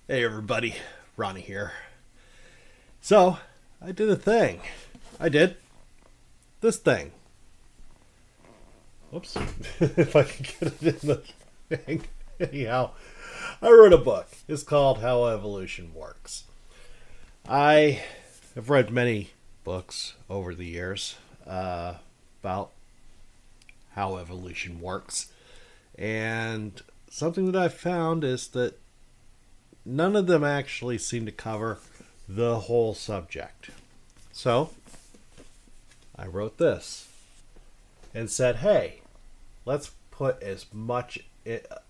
Hey everybody, Ronnie here. So, I did a thing. I did this thing. Whoops. If I can get it in the thing. Anyhow, I wrote a book. It's called How Evolution Works. I have read many books over the years about how evolution works. And something that I've found is that none of them actually seem to cover the whole subject. So I wrote this and said, hey, let's put as much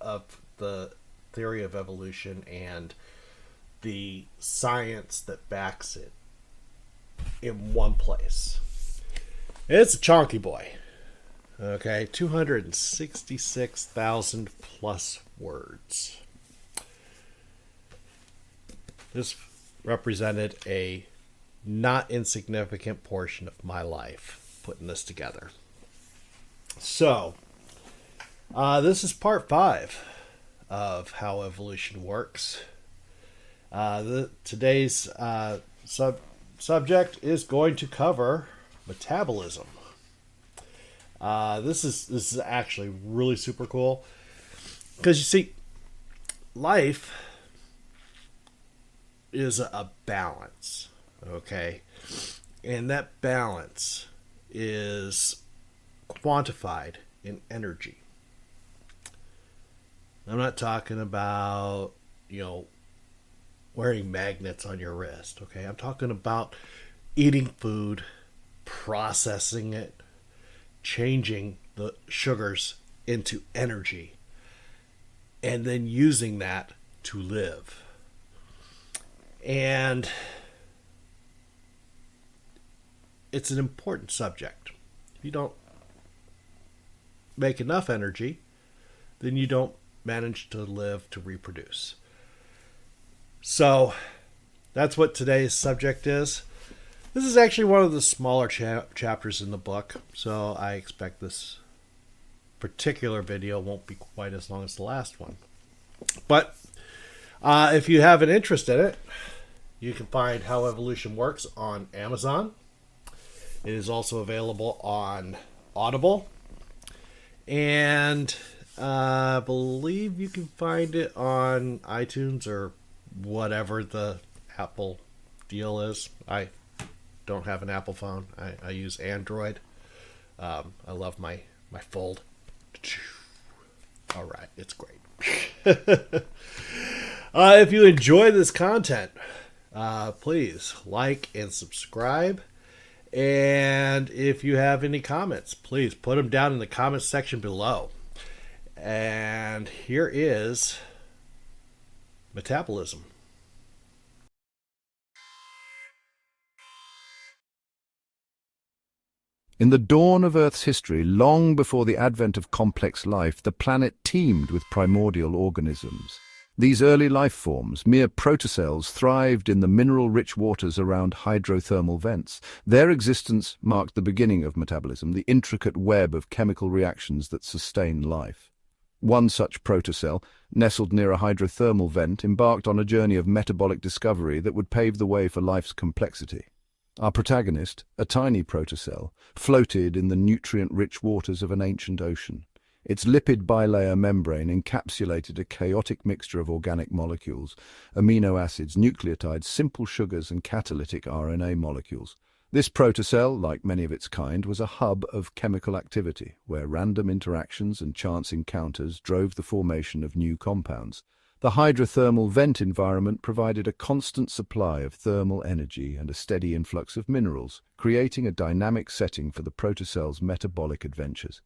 of the theory of evolution and the science that backs it in one place. It's a chonky boy. Okay, 266,000 plus words. This represented a not insignificant portion of my life putting this together. So, this is part 5 of How Evolution Works. Today's subject is going to cover metabolism. This is actually really super cool because you see, life is a balance, okay? And that balance is quantified in energy. I'm not talking about, wearing magnets on your wrist, okay? I'm talking about eating food, processing it, changing the sugars into energy, and then using that to live. And it's an important subject. If you don't make enough energy, then you don't manage to live to reproduce. So that's what today's subject is. This is actually one of the smaller chapters in the book, so I expect this particular video won't be quite as long as the last one. But if you have an interest in it, you can find How Evolution Works on Amazon. It is also available on Audible. And I believe you can find it on iTunes or whatever the Apple deal is. I don't have an Apple phone. I use Android. I love my Fold. All right, it's great. If you enjoy this content, please like and subscribe. And if you have any comments, please put them down in the comments section below. And here is metabolism. In the dawn of Earth's history, long before the advent of complex life, the planet teemed with primordial organisms. These early life forms, mere protocells, thrived in the mineral-rich waters around hydrothermal vents. Their existence marked the beginning of metabolism, the intricate web of chemical reactions that sustain life. One such protocell, nestled near a hydrothermal vent, embarked on a journey of metabolic discovery that would pave the way for life's complexity. Our protagonist, a tiny protocell, floated in the nutrient-rich waters of an ancient ocean. Its lipid bilayer membrane encapsulated a chaotic mixture of organic molecules, amino acids, nucleotides, simple sugars, and catalytic RNA molecules. This protocell, like many of its kind, was a hub of chemical activity, where random interactions and chance encounters drove the formation of new compounds. The hydrothermal vent environment provided a constant supply of thermal energy and a steady influx of minerals, creating a dynamic setting for the protocell's metabolic adventures.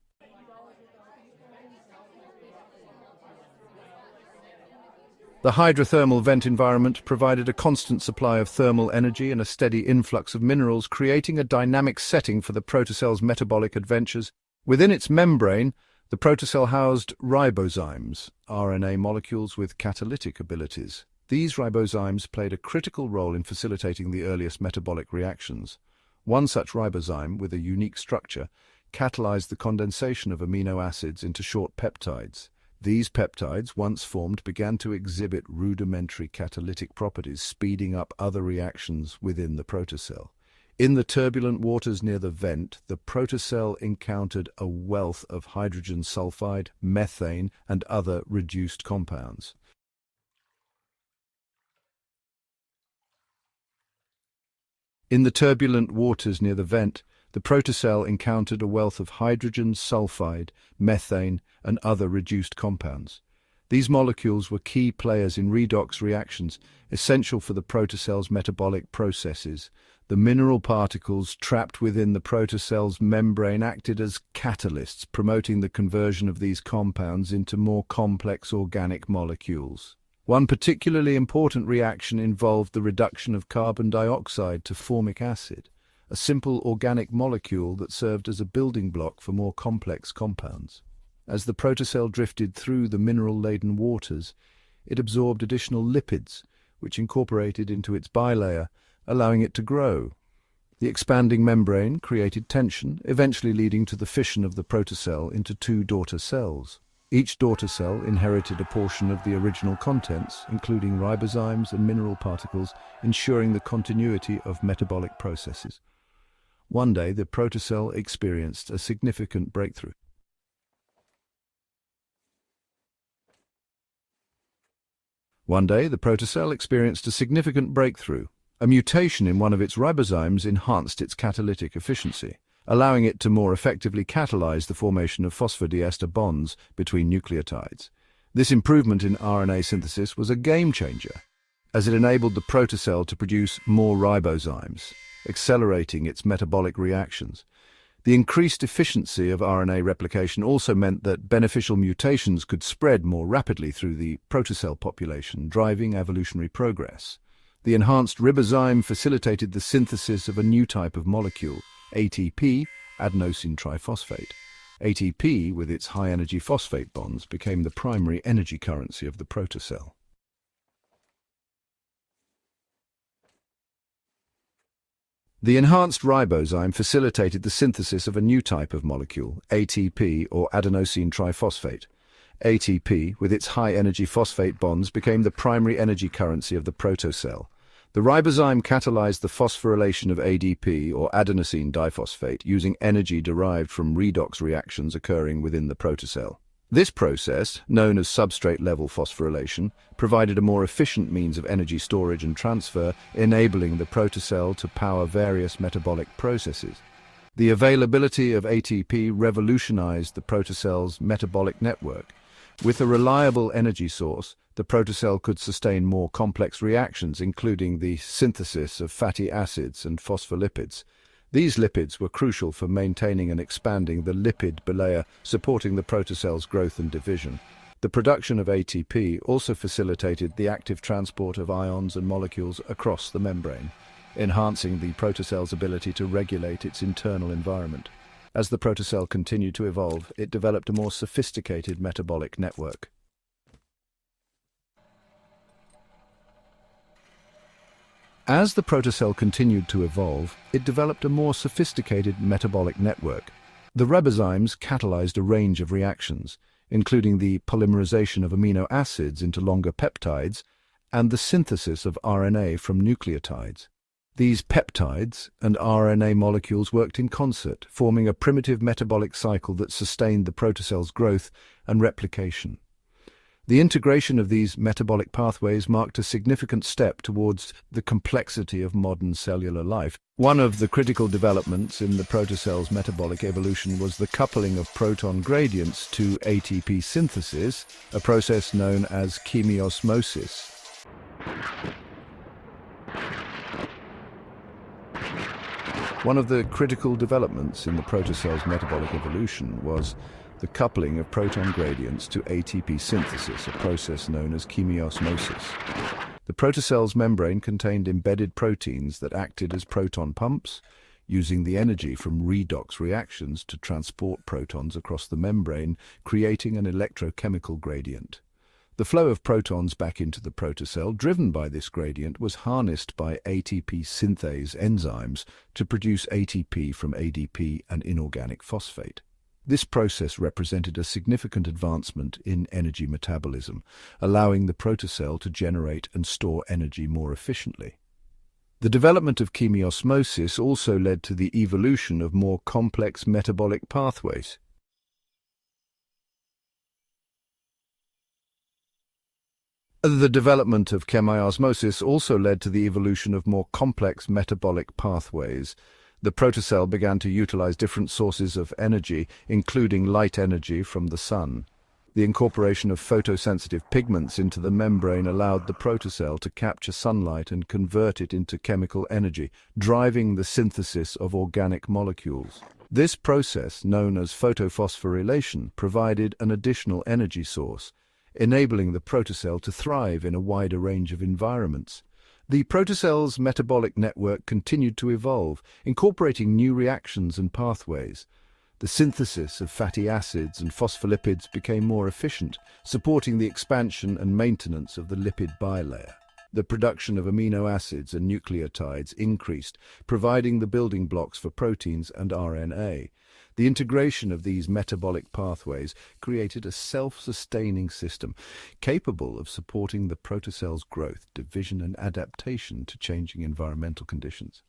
The hydrothermal vent environment provided a constant supply of thermal energy and a steady influx of minerals, creating a dynamic setting for the protocell's metabolic adventures. Within its membrane, the protocell housed ribozymes, RNA molecules with catalytic abilities. These ribozymes played a critical role in facilitating the earliest metabolic reactions. One such ribozyme, with a unique structure, catalyzed the condensation of amino acids into short peptides. These peptides, once formed, began to exhibit rudimentary catalytic properties, speeding up other reactions within the protocell. In the turbulent waters near the vent, the protocell encountered a wealth of hydrogen sulfide, methane, and other reduced compounds. In the turbulent waters near the vent, the protocell encountered a wealth of hydrogen sulfide, methane, and other reduced compounds. These molecules were key players in redox reactions, essential for the protocell's metabolic processes. The mineral particles trapped within the protocell's membrane acted as catalysts, promoting the conversion of these compounds into more complex organic molecules. One particularly important reaction involved the reduction of carbon dioxide to formic acid, a simple organic molecule that served as a building block for more complex compounds. As the protocell drifted through the mineral-laden waters, it absorbed additional lipids, which incorporated into its bilayer, allowing it to grow. The expanding membrane created tension, eventually leading to the fission of the protocell into two daughter cells. Each daughter cell inherited a portion of the original contents, including ribozymes and mineral particles, ensuring the continuity of metabolic processes. One day, the protocell experienced a significant breakthrough. A mutation in one of its ribozymes enhanced its catalytic efficiency, allowing it to more effectively catalyze the formation of phosphodiester bonds between nucleotides. This improvement in RNA synthesis was a game-changer, as it enabled the protocell to produce more ribozymes, accelerating its metabolic reactions. The increased efficiency of RNA replication also meant that beneficial mutations could spread more rapidly through the protocell population, driving evolutionary progress. The enhanced ribozyme facilitated the synthesis of a new type of molecule, ATP, adenosine triphosphate. ATP, with its high-energy phosphate bonds, became the primary energy currency of the protocell. The enhanced ribozyme facilitated the synthesis of a new type of molecule, ATP, or adenosine triphosphate. ATP, with its high-energy phosphate bonds, became the primary energy currency of the protocell. The ribozyme catalyzed the phosphorylation of ADP, or adenosine diphosphate, using energy derived from redox reactions occurring within the protocell. This process, known as substrate-level phosphorylation, provided a more efficient means of energy storage and transfer, enabling the protocell to power various metabolic processes. The availability of ATP revolutionized the protocell's metabolic network. With a reliable energy source, the protocell could sustain more complex reactions, including the synthesis of fatty acids and phospholipids. These lipids were crucial for maintaining and expanding the lipid bilayer, supporting the protocell's growth and division. The production of ATP also facilitated the active transport of ions and molecules across the membrane, enhancing the protocell's ability to regulate its internal environment. As the protocell continued to evolve, it developed a more sophisticated metabolic network. As the protocell continued to evolve, it developed a more sophisticated metabolic network. The ribozymes catalyzed a range of reactions, including the polymerization of amino acids into longer peptides and the synthesis of RNA from nucleotides. These peptides and RNA molecules worked in concert, forming a primitive metabolic cycle that sustained the protocell's growth and replication. The integration of these metabolic pathways marked a significant step towards the complexity of modern cellular life. One of the critical developments in the protocell's metabolic evolution was the coupling of proton gradients to ATP synthesis, a process known as chemiosmosis. One of the critical developments in the protocell's metabolic evolution was the coupling of proton gradients to ATP synthesis, a process known as chemiosmosis. The protocell's membrane contained embedded proteins that acted as proton pumps, using the energy from redox reactions to transport protons across the membrane, creating an electrochemical gradient. The flow of protons back into the protocell, driven by this gradient, was harnessed by ATP synthase enzymes to produce ATP from ADP and inorganic phosphate. This process represented a significant advancement in energy metabolism, allowing the protocell to generate and store energy more efficiently. The development of chemiosmosis also led to the evolution of more complex metabolic pathways. The development of chemiosmosis also led to the evolution of more complex metabolic pathways. The protocell began to utilize different sources of energy, including light energy from the sun. The incorporation of photosensitive pigments into the membrane allowed the protocell to capture sunlight and convert it into chemical energy, driving the synthesis of organic molecules. This process, known as photophosphorylation, provided an additional energy source, enabling the protocell to thrive in a wider range of environments. The protocell's metabolic network continued to evolve, incorporating new reactions and pathways. The synthesis of fatty acids and phospholipids became more efficient, supporting the expansion and maintenance of the lipid bilayer. The production of amino acids and nucleotides increased, providing the building blocks for proteins and RNA. The integration of these metabolic pathways created a self-sustaining system capable of supporting the protocell's growth, division, and adaptation to changing environmental conditions.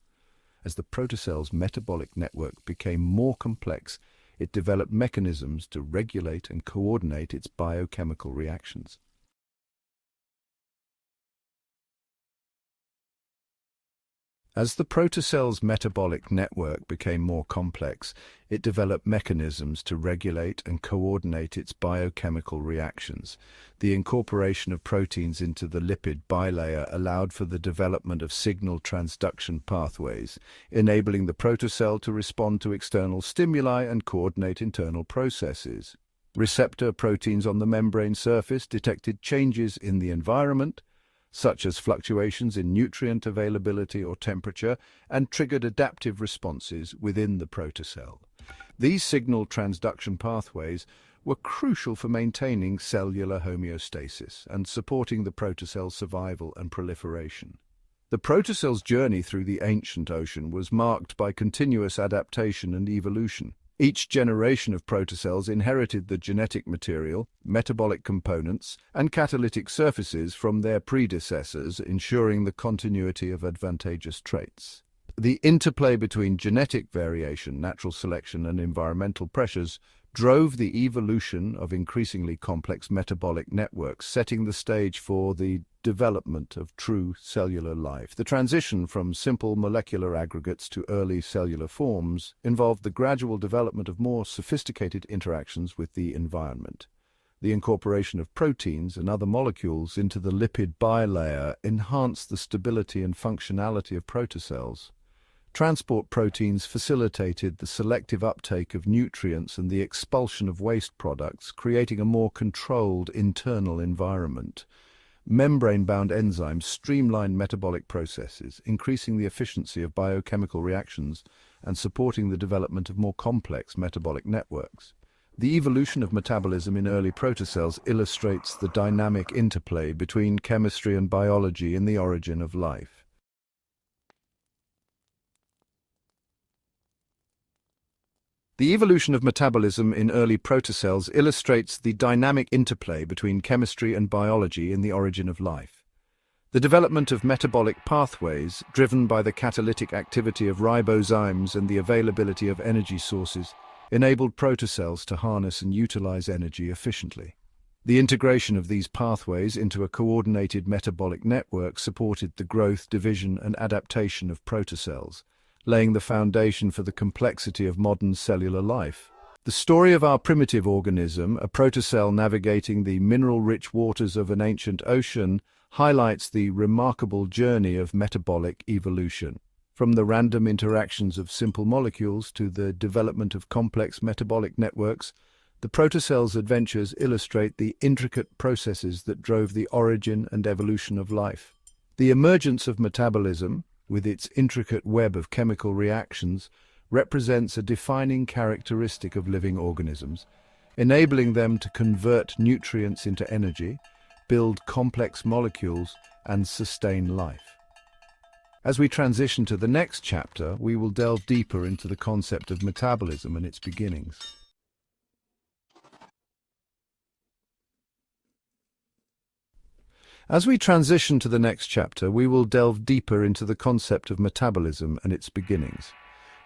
As the protocell's metabolic network became more complex, it developed mechanisms to regulate and coordinate its biochemical reactions. As the protocell's metabolic network became more complex, it developed mechanisms to regulate and coordinate its biochemical reactions. The incorporation of proteins into the lipid bilayer allowed for the development of signal transduction pathways, enabling the protocell to respond to external stimuli and coordinate internal processes. Receptor proteins on the membrane surface detected changes in the environment, such as fluctuations in nutrient availability or temperature, and triggered adaptive responses within the protocell. These signal transduction pathways were crucial for maintaining cellular homeostasis and supporting the protocell's survival and proliferation. The protocell's journey through the ancient ocean was marked by continuous adaptation and evolution. Each generation of protocells inherited the genetic material, metabolic components, and catalytic surfaces from their predecessors, ensuring the continuity of advantageous traits. The interplay between genetic variation, natural selection, and environmental pressures drove the evolution of increasingly complex metabolic networks, setting the stage for the development of true cellular life. The transition from simple molecular aggregates to early cellular forms involved the gradual development of more sophisticated interactions with the environment. The incorporation of proteins and other molecules into the lipid bilayer enhanced the stability and functionality of protocells. Transport proteins facilitated the selective uptake of nutrients and the expulsion of waste products, creating a more controlled internal environment. Membrane-bound enzymes streamlined metabolic processes, increasing the efficiency of biochemical reactions and supporting the development of more complex metabolic networks. The evolution of metabolism in early protocells illustrates the dynamic interplay between chemistry and biology in the origin of life. The evolution of metabolism in early protocells illustrates the dynamic interplay between chemistry and biology in the origin of life. The development of metabolic pathways, driven by the catalytic activity of ribozymes and the availability of energy sources, enabled protocells to harness and utilize energy efficiently. The integration of these pathways into a coordinated metabolic network supported the growth, division, and adaptation of protocells, laying the foundation for the complexity of modern cellular life. The story of our primitive organism, a protocell navigating the mineral-rich waters of an ancient ocean, highlights the remarkable journey of metabolic evolution. From the random interactions of simple molecules to the development of complex metabolic networks, the protocell's adventures illustrate the intricate processes that drove the origin and evolution of life. The emergence of metabolism, with its intricate web of chemical reactions, represents a defining characteristic of living organisms, enabling them to convert nutrients into energy, build complex molecules, and sustain life. As we transition to the next chapter, we will delve deeper into the concept of metabolism and its beginnings. As we transition to the next chapter, we will delve deeper into the concept of metabolism and its beginnings.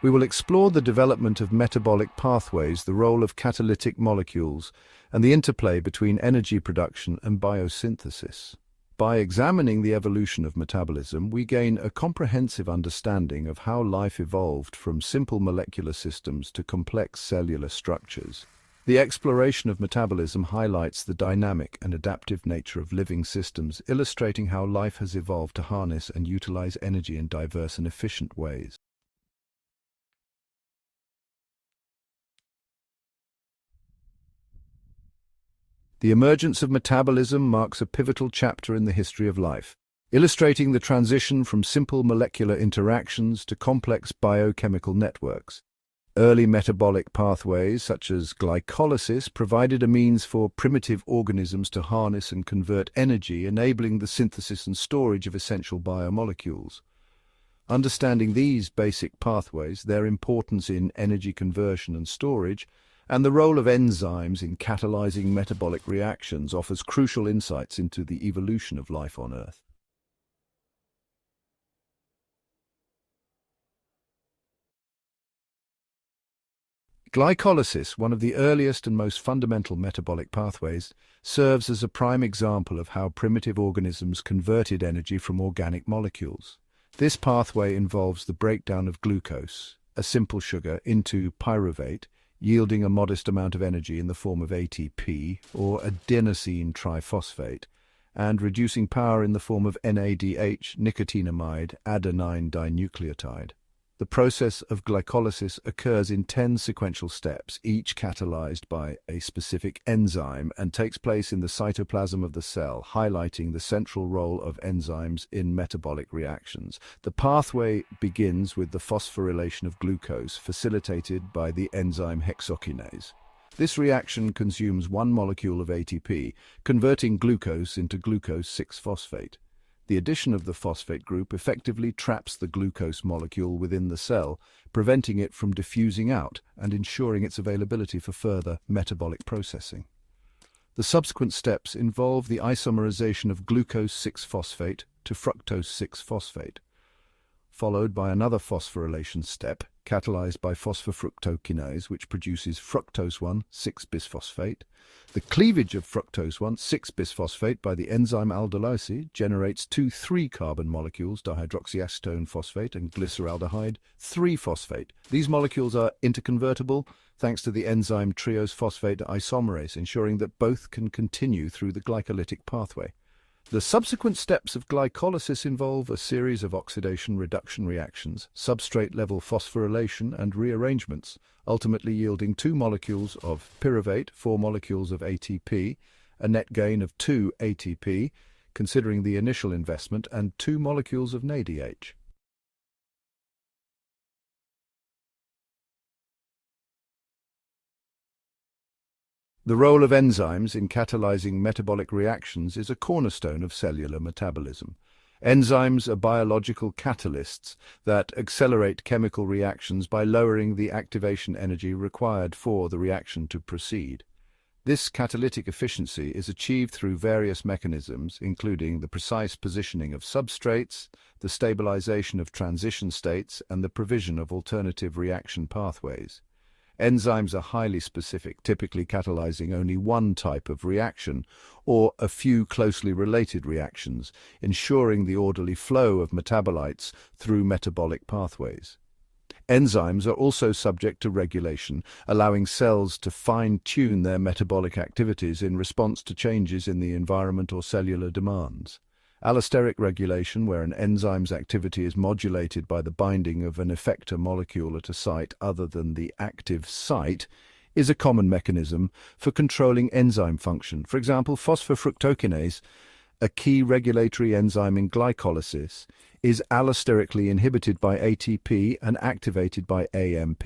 We will explore the development of metabolic pathways, the role of catalytic molecules, and the interplay between energy production and biosynthesis. By examining the evolution of metabolism, we gain a comprehensive understanding of how life evolved from simple molecular systems to complex cellular structures. The exploration of metabolism highlights the dynamic and adaptive nature of living systems, illustrating how life has evolved to harness and utilize energy in diverse and efficient ways. The emergence of metabolism marks a pivotal chapter in the history of life, illustrating the transition from simple molecular interactions to complex biochemical networks. Early metabolic pathways, such as glycolysis, provided a means for primitive organisms to harness and convert energy, enabling the synthesis and storage of essential biomolecules. Understanding these basic pathways, their importance in energy conversion and storage, and the role of enzymes in catalyzing metabolic reactions offers crucial insights into the evolution of life on Earth. Glycolysis, one of the earliest and most fundamental metabolic pathways, serves as a prime example of how primitive organisms converted energy from organic molecules. This pathway involves the breakdown of glucose, a simple sugar, into pyruvate, yielding a modest amount of energy in the form of ATP, or adenosine triphosphate, and reducing power in the form of NADH, nicotinamide adenine dinucleotide. The process of glycolysis occurs in 10 sequential steps, each catalyzed by a specific enzyme, and takes place in the cytoplasm of the cell, highlighting the central role of enzymes in metabolic reactions. The pathway begins with the phosphorylation of glucose, facilitated by the enzyme hexokinase. This reaction consumes one molecule of ATP, converting glucose into glucose 6-phosphate. The addition of the phosphate group effectively traps the glucose molecule within the cell, preventing it from diffusing out and ensuring its availability for further metabolic processing. The subsequent steps involve the isomerization of glucose 6-phosphate to fructose 6-phosphate, followed by another phosphorylation step, catalyzed by phosphofructokinase, which produces fructose 1,6-bisphosphate. The cleavage of fructose 1,6-bisphosphate by the enzyme aldolysis generates two 3-carbon molecules, dihydroxyacetone phosphate and glyceraldehyde 3-phosphate. These molecules are interconvertible thanks to the enzyme triose phosphate isomerase, ensuring that both can continue through the glycolytic pathway. The subsequent steps of glycolysis involve a series of oxidation-reduction reactions, substrate-level phosphorylation and rearrangements, ultimately yielding 2 molecules of pyruvate, 4 molecules of ATP, a net gain of 2 ATP, considering the initial investment, and 2 molecules of NADH. The role of enzymes in catalyzing metabolic reactions is a cornerstone of cellular metabolism. Enzymes are biological catalysts that accelerate chemical reactions by lowering the activation energy required for the reaction to proceed. This catalytic efficiency is achieved through various mechanisms, including the precise positioning of substrates, the stabilization of transition states, and the provision of alternative reaction pathways. Enzymes are highly specific, typically catalyzing only one type of reaction or a few closely related reactions, ensuring the orderly flow of metabolites through metabolic pathways. Enzymes are also subject to regulation, allowing cells to fine-tune their metabolic activities in response to changes in the environment or cellular demands. Allosteric regulation, where an enzyme's activity is modulated by the binding of an effector molecule at a site other than the active site, is a common mechanism for controlling enzyme function. For example, phosphofructokinase, a key regulatory enzyme in glycolysis, is allosterically inhibited by ATP and activated by AMP,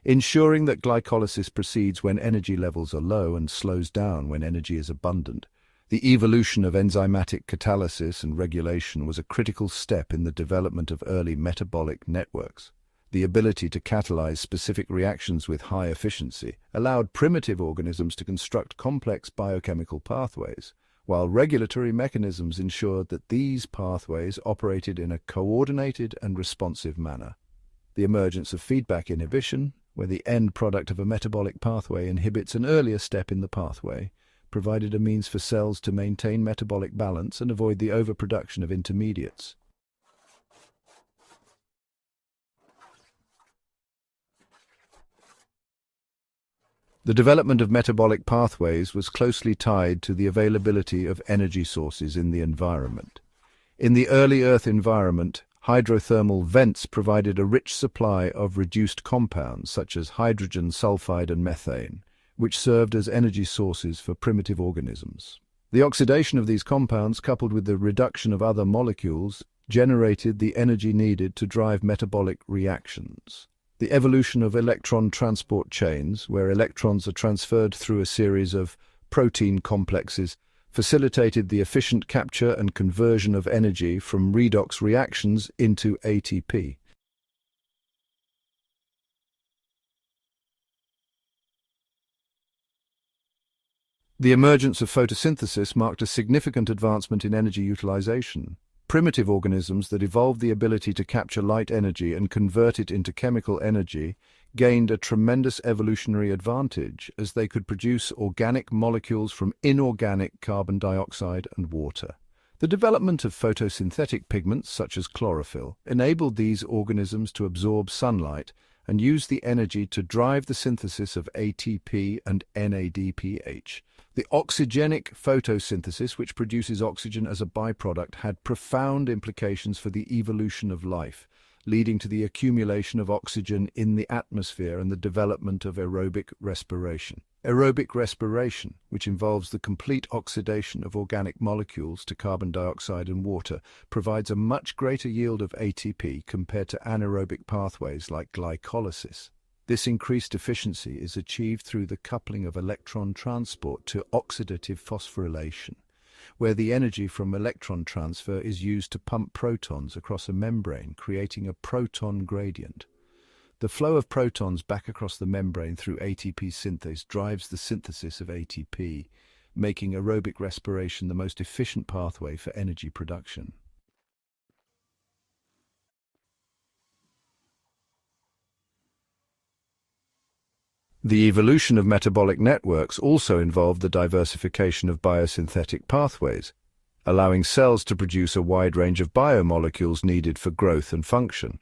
ensuring that glycolysis proceeds when energy levels are low and slows down when energy is abundant. The evolution of enzymatic catalysis and regulation was a critical step in the development of early metabolic networks. The ability to catalyze specific reactions with high efficiency allowed primitive organisms to construct complex biochemical pathways, while regulatory mechanisms ensured that these pathways operated in a coordinated and responsive manner. The emergence of feedback inhibition, where the end product of a metabolic pathway inhibits an earlier step in the pathway, provided a means for cells to maintain metabolic balance and avoid the overproduction of intermediates. The development of metabolic pathways was closely tied to the availability of energy sources in the environment. In the early Earth environment, hydrothermal vents provided a rich supply of reduced compounds such as hydrogen sulfide and methane, which served as energy sources for primitive organisms. The oxidation of these compounds, coupled with the reduction of other molecules, generated the energy needed to drive metabolic reactions. The evolution of electron transport chains, where electrons are transferred through a series of protein complexes, facilitated the efficient capture and conversion of energy from redox reactions into ATP. The emergence of photosynthesis marked a significant advancement in energy utilization. Primitive organisms that evolved the ability to capture light energy and convert it into chemical energy gained a tremendous evolutionary advantage as they could produce organic molecules from inorganic carbon dioxide and water. The development of photosynthetic pigments such as chlorophyll enabled these organisms to absorb sunlight and use the energy to drive the synthesis of ATP and NADPH. The oxygenic photosynthesis, which produces oxygen as a byproduct, had profound implications for the evolution of life, leading to the accumulation of oxygen in the atmosphere and the development of aerobic respiration. Aerobic respiration, which involves the complete oxidation of organic molecules to carbon dioxide and water, provides a much greater yield of ATP compared to anaerobic pathways like glycolysis. This increased efficiency is achieved through the coupling of electron transport to oxidative phosphorylation, where the energy from electron transfer is used to pump protons across a membrane, creating a proton gradient. The flow of protons back across the membrane through ATP synthase drives the synthesis of ATP, making aerobic respiration the most efficient pathway for energy production. The evolution of metabolic networks also involved the diversification of biosynthetic pathways, allowing cells to produce a wide range of biomolecules needed for growth and function.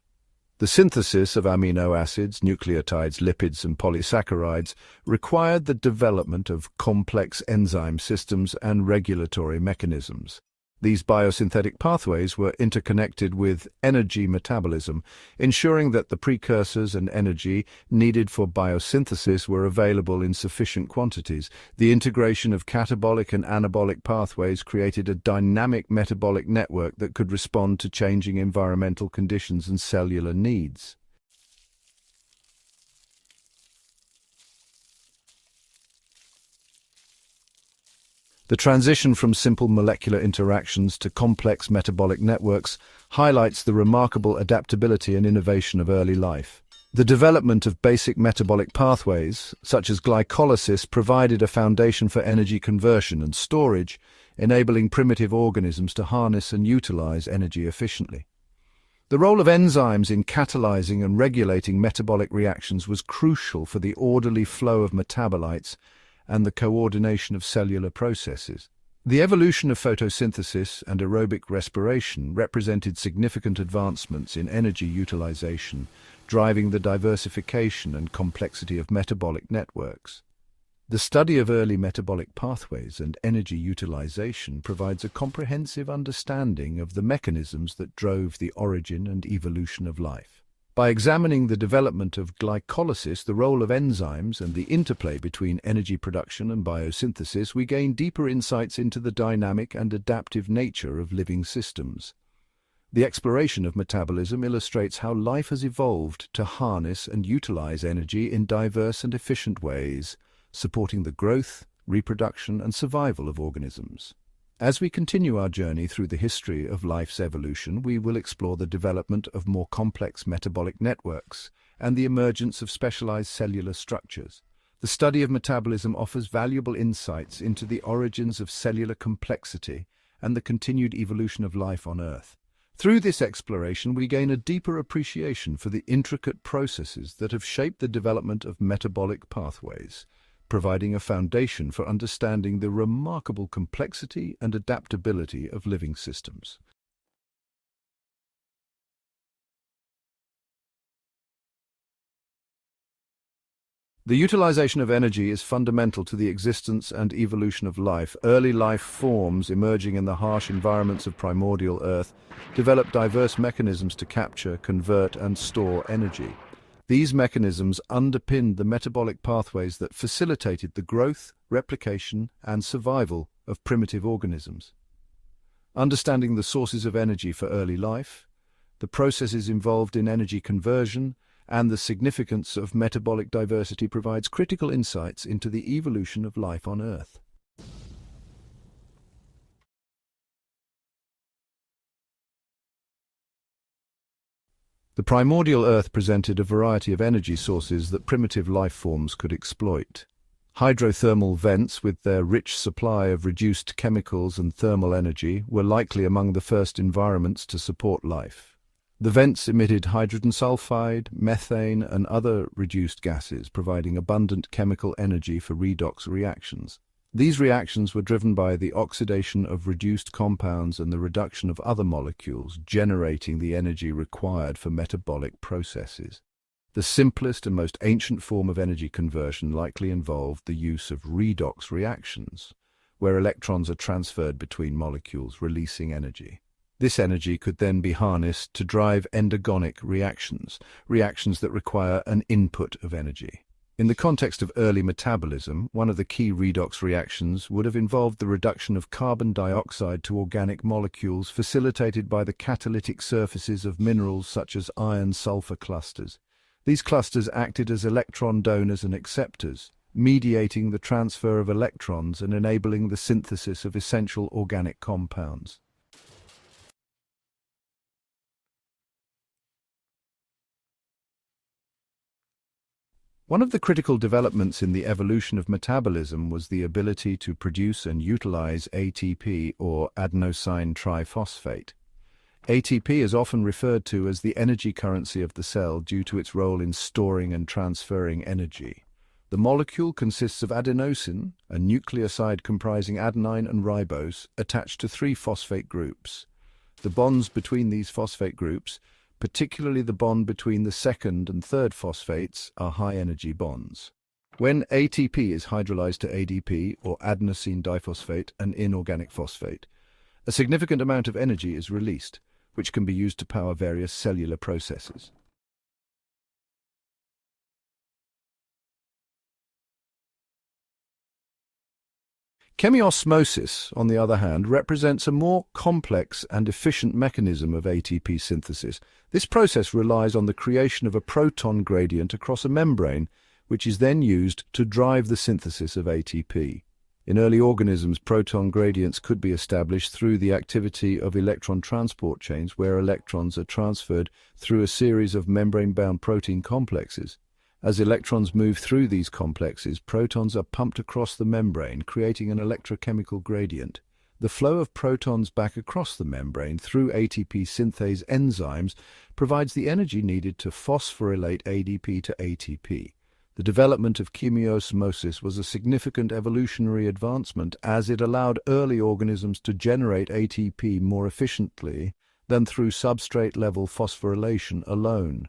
The synthesis of amino acids, nucleotides, lipids, and polysaccharides required the development of complex enzyme systems and regulatory mechanisms. These biosynthetic pathways were interconnected with energy metabolism, ensuring that the precursors and energy needed for biosynthesis were available in sufficient quantities. The integration of catabolic and anabolic pathways created a dynamic metabolic network that could respond to changing environmental conditions and cellular needs. The transition from simple molecular interactions to complex metabolic networks highlights the remarkable adaptability and innovation of early life. The development of basic metabolic pathways, such as glycolysis, provided a foundation for energy conversion and storage, enabling primitive organisms to harness and utilize energy efficiently. The role of enzymes in catalyzing and regulating metabolic reactions was crucial for the orderly flow of metabolites and the coordination of cellular processes. The evolution of photosynthesis and aerobic respiration represented significant advancements in energy utilization, driving the diversification and complexity of metabolic networks. The study of early metabolic pathways and energy utilization provides a comprehensive understanding of the mechanisms that drove the origin and evolution of life. By examining the development of glycolysis, the role of enzymes, and the interplay between energy production and biosynthesis, we gain deeper insights into the dynamic and adaptive nature of living systems. The exploration of metabolism illustrates how life has evolved to harness and utilize energy in diverse and efficient ways, supporting the growth, reproduction, and survival of organisms. As we continue our journey through the history of life's evolution, we will explore the development of more complex metabolic networks and the emergence of specialized cellular structures. The study of metabolism offers valuable insights into the origins of cellular complexity and the continued evolution of life on Earth. Through this exploration, we gain a deeper appreciation for the intricate processes that have shaped the development of metabolic pathways, providing a foundation for understanding the remarkable complexity and adaptability of living systems. The utilization of energy is fundamental to the existence and evolution of life. Early life forms emerging in the harsh environments of primordial Earth developed diverse mechanisms to capture, convert, and store energy. These mechanisms underpinned the metabolic pathways that facilitated the growth, replication, and survival of primitive organisms. Understanding the sources of energy for early life, the processes involved in energy conversion, and the significance of metabolic diversity provides critical insights into the evolution of life on Earth. The primordial Earth presented a variety of energy sources that primitive life forms could exploit. Hydrothermal vents, with their rich supply of reduced chemicals and thermal energy, were likely among the first environments to support life. The vents emitted hydrogen sulfide, methane, and other reduced gases, providing abundant chemical energy for redox reactions. These reactions were driven by the oxidation of reduced compounds and the reduction of other molecules, generating the energy required for metabolic processes. The simplest and most ancient form of energy conversion likely involved the use of redox reactions, where electrons are transferred between molecules, releasing energy. This energy could then be harnessed to drive endergonic reactions, reactions that require an input of energy. In the context of early metabolism, one of the key redox reactions would have involved the reduction of carbon dioxide to organic molecules facilitated by the catalytic surfaces of minerals such as iron-sulfur clusters. These clusters acted as electron donors and acceptors, mediating the transfer of electrons and enabling the synthesis of essential organic compounds. One of the critical developments in the evolution of metabolism was the ability to produce and utilize ATP, or adenosine triphosphate. ATP is often referred to as the energy currency of the cell due to its role in storing and transferring energy. The molecule consists of adenosine, a nucleoside comprising adenine and ribose, attached to 3 phosphate groups. The bonds between these phosphate groups, particularly the bond between the second and third phosphates, are high-energy bonds. When ATP is hydrolyzed to ADP, or adenosine diphosphate, an inorganic phosphate, a significant amount of energy is released, which can be used to power various cellular processes. Chemiosmosis, on the other hand, represents a more complex and efficient mechanism of ATP synthesis. This process relies on the creation of a proton gradient across a membrane, which is then used to drive the synthesis of ATP. In early organisms, proton gradients could be established through the activity of electron transport chains, where electrons are transferred through a series of membrane-bound protein complexes. As electrons move through these complexes, protons are pumped across the membrane, creating an electrochemical gradient. The flow of protons back across the membrane through ATP synthase enzymes provides the energy needed to phosphorylate ADP to ATP. The development of chemiosmosis was a significant evolutionary advancement, as it allowed early organisms to generate ATP more efficiently than through substrate-level phosphorylation alone.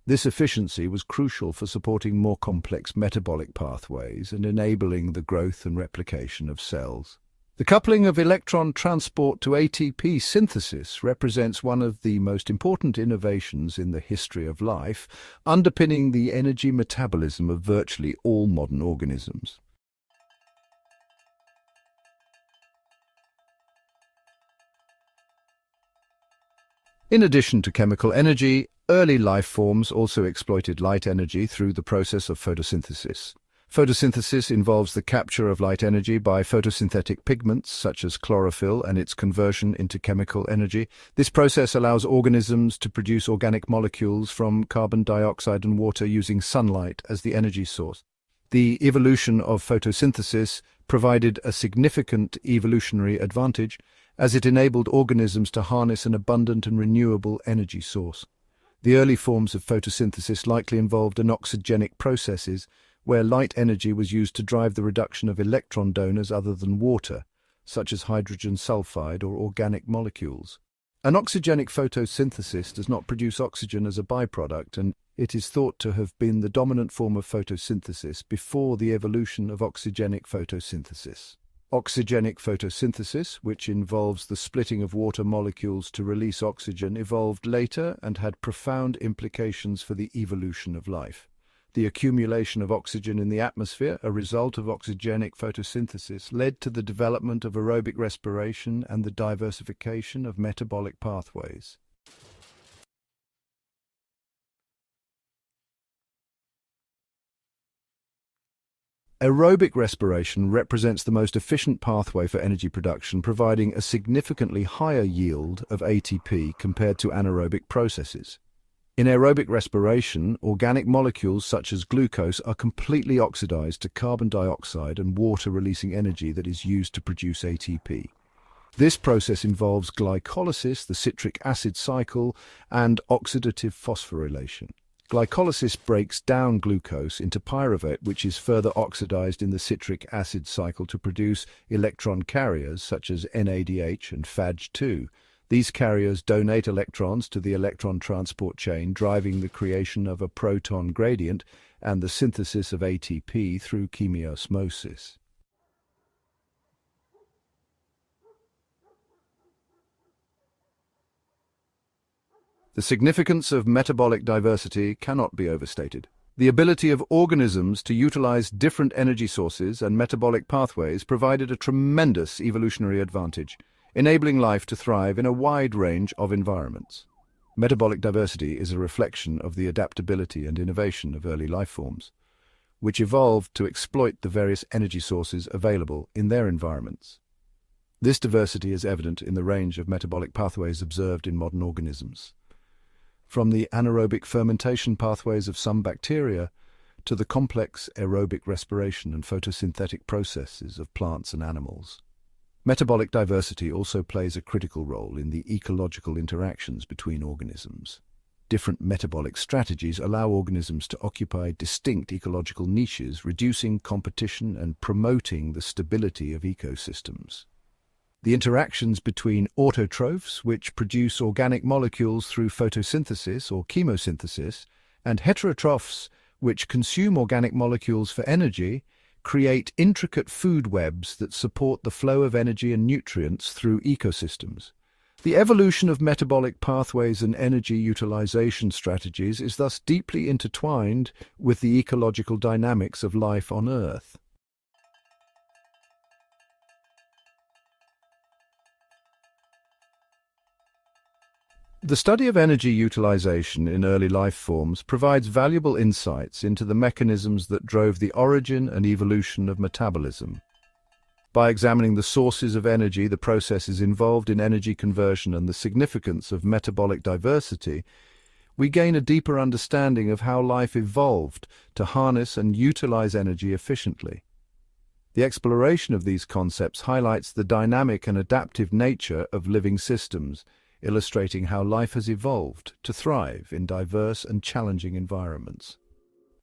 This efficiency was crucial for supporting more complex metabolic pathways and enabling the growth and replication of cells. The coupling of electron transport to ATP synthesis represents one of the most important innovations in the history of life, underpinning the energy metabolism of virtually all modern organisms. In addition to chemical energy, early life forms also exploited light energy through the process of photosynthesis. Photosynthesis involves the capture of light energy by photosynthetic pigments such as chlorophyll and its conversion into chemical energy. This process allows organisms to produce organic molecules from carbon dioxide and water using sunlight as the energy source. The evolution of photosynthesis provided a significant evolutionary advantage as it enabled organisms to harness an abundant and renewable energy source. The early forms of photosynthesis likely involved anoxygenic processes where light energy was used to drive the reduction of electron donors other than water, such as hydrogen sulfide or organic molecules. Anoxygenic photosynthesis does not produce oxygen as a byproduct, and it is thought to have been the dominant form of photosynthesis before the evolution of oxygenic photosynthesis. Oxygenic photosynthesis, which involves the splitting of water molecules to release oxygen, evolved later and had profound implications for the evolution of life. The accumulation of oxygen in the atmosphere, a result of oxygenic photosynthesis, led to the development of aerobic respiration and the diversification of metabolic pathways. Aerobic respiration represents the most efficient pathway for energy production, providing a significantly higher yield of ATP compared to anaerobic processes. In aerobic respiration, organic molecules such as glucose are completely oxidized to carbon dioxide and water, releasing energy that is used to produce ATP. This process involves glycolysis, the citric acid cycle, and oxidative phosphorylation. Glycolysis breaks down glucose into pyruvate, which is further oxidized in the citric acid cycle to produce electron carriers such as NADH and Phage2. These carriers donate electrons to the electron transport chain, driving the creation of a proton gradient and the synthesis of ATP through chemiosmosis. The significance of metabolic diversity cannot be overstated. The ability of organisms to utilize different energy sources and metabolic pathways provided a tremendous evolutionary advantage, enabling life to thrive in a wide range of environments. Metabolic diversity is a reflection of the adaptability and innovation of early life forms, which evolved to exploit the various energy sources available in their environments. This diversity is evident in the range of metabolic pathways observed in modern organisms, from the anaerobic fermentation pathways of some bacteria to the complex aerobic respiration and photosynthetic processes of plants and animals. Metabolic diversity also plays a critical role in the ecological interactions between organisms. Different metabolic strategies allow organisms to occupy distinct ecological niches, reducing competition and promoting the stability of ecosystems. The interactions between autotrophs, which produce organic molecules through photosynthesis or chemosynthesis, and heterotrophs, which consume organic molecules for energy, create intricate food webs that support the flow of energy and nutrients through ecosystems. The evolution of metabolic pathways and energy utilization strategies is thus deeply intertwined with the ecological dynamics of life on Earth. The study of energy utilization in early life forms provides valuable insights into the mechanisms that drove the origin and evolution of metabolism. By examining the sources of energy, the processes involved in energy conversion, and the significance of metabolic diversity, we gain a deeper understanding of how life evolved to harness and utilize energy efficiently. The exploration of these concepts highlights the dynamic and adaptive nature of living systems, illustrating how life has evolved to thrive in diverse and challenging environments.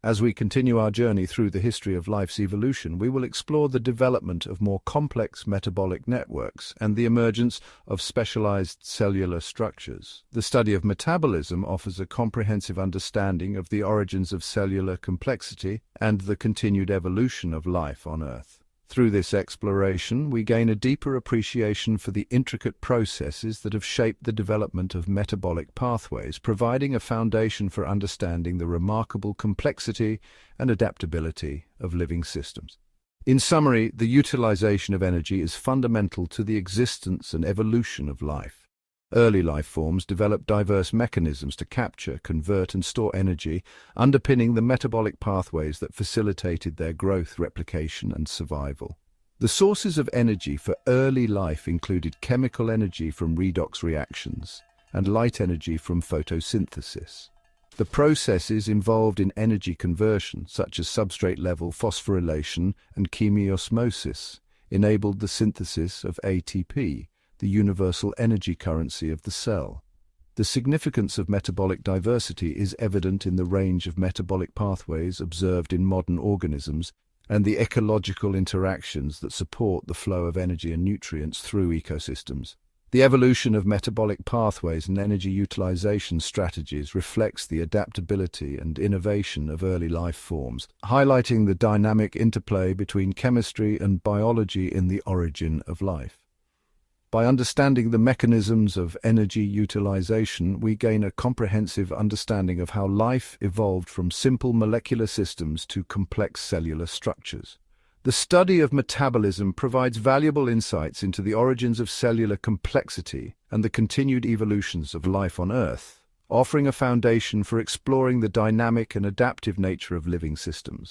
As we continue our journey through the history of life's evolution, we will explore the development of more complex metabolic networks and the emergence of specialized cellular structures. The study of metabolism offers a comprehensive understanding of the origins of cellular complexity and the continued evolution of life on Earth. Through this exploration, we gain a deeper appreciation for the intricate processes that have shaped the development of metabolic pathways, providing a foundation for understanding the remarkable complexity and adaptability of living systems. In summary, the utilization of energy is fundamental to the existence and evolution of life. Early life forms developed diverse mechanisms to capture, convert, and store energy, underpinning the metabolic pathways that facilitated their growth, replication, and survival. The sources of energy for early life included chemical energy from redox reactions and light energy from photosynthesis. The processes involved in energy conversion, such as substrate-level phosphorylation and chemiosmosis, enabled the synthesis of ATP, the universal energy currency of the cell. The significance of metabolic diversity is evident in the range of metabolic pathways observed in modern organisms and the ecological interactions that support the flow of energy and nutrients through ecosystems. The evolution of metabolic pathways and energy utilization strategies reflects the adaptability and innovation of early life forms, highlighting the dynamic interplay between chemistry and biology in the origin of life. By understanding the mechanisms of energy utilization, we gain a comprehensive understanding of how life evolved from simple molecular systems to complex cellular structures. The study of metabolism provides valuable insights into the origins of cellular complexity and the continued evolutions of life on Earth, offering a foundation for exploring the dynamic and adaptive nature of living systems.